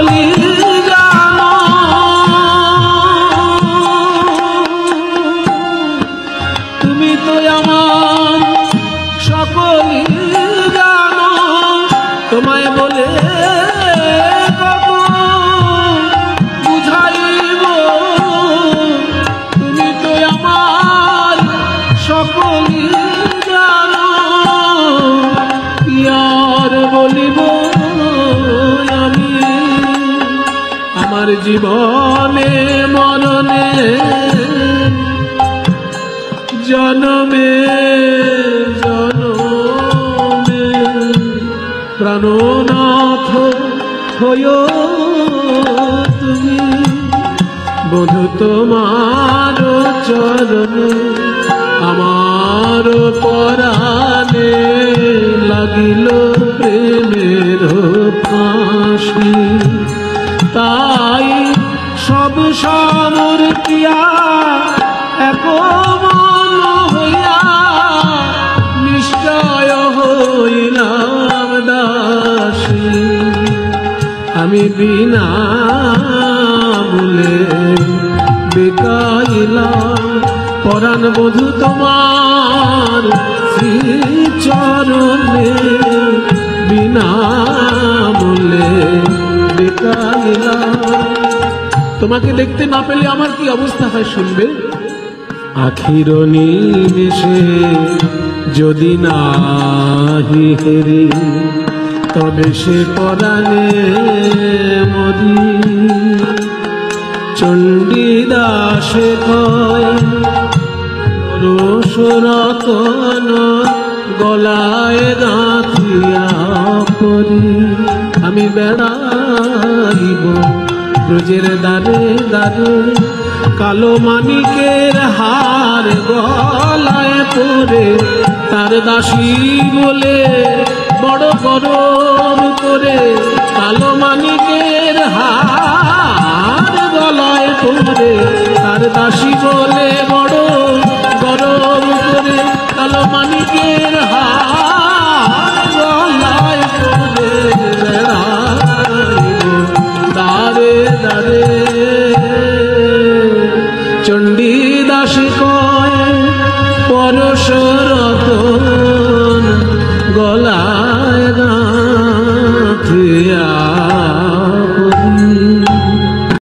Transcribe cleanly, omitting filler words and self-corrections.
সকলি জানো, তুমি তো আমার সকলি জানো, তোমায় বলে বুঝাইব, তুমি তো আমার সকলি জানো, আর বলিব আমি আমার জীবনে মরণে জনমে জনমে প্রাণনাথ হয়ো তুমি, বধূ তোমার চরণে আমার পরাণে লাগিল প্রেমের ফাঁসি, তাই সব সমর্পিয়া এক মন হইয়া নিশ্চয় হইলাম দাসী, আমি বিনা মূলে বিকাইলাম পরাণ বধূ তোমার শ্রী চরণে, বিনা মূলে বিকাইলাম। তোমাকে দেখতে না পেলে আমার কি অবস্থা হয় শুনবে। আখির নিমেষে যদি নাহি হেরি, তবে সে পরাণে মরি, চণ্ডীদাসে কয় রসরতন গলায় গাঁথিয়া পরি, আমি বেড়াইব ব্রজের দ্বারে দ্বারে, কালো মানিকের হার গলায় পরে, তার দাসী বলে বড় গরম করে, কালো মানিকের হার গলায় পরে, তার দাসী বলে বড়